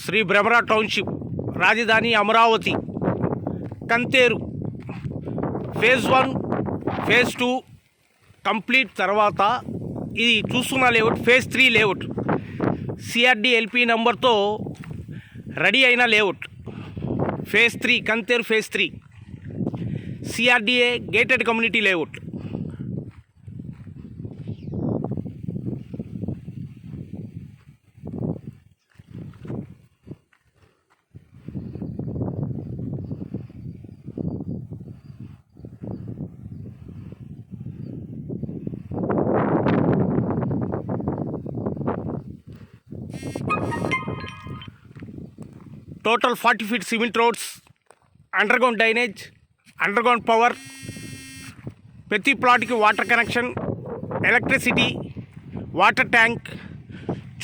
Shri Bhramara township, రాజధాని Amaravati, Kantheru phase 1 phase 2 complete తర్వాత ఇది చూస్తున్న layout phase 3 layout. CRD LP నంబర్తో రెడీ అయిన layout. Phase 3 Kantheru phase 3 CRDA gated community layout. Total 40 feet cement roads, underground drainage, underground power, ప్రతి ప్లాట్కి water connection, electricity, water tank,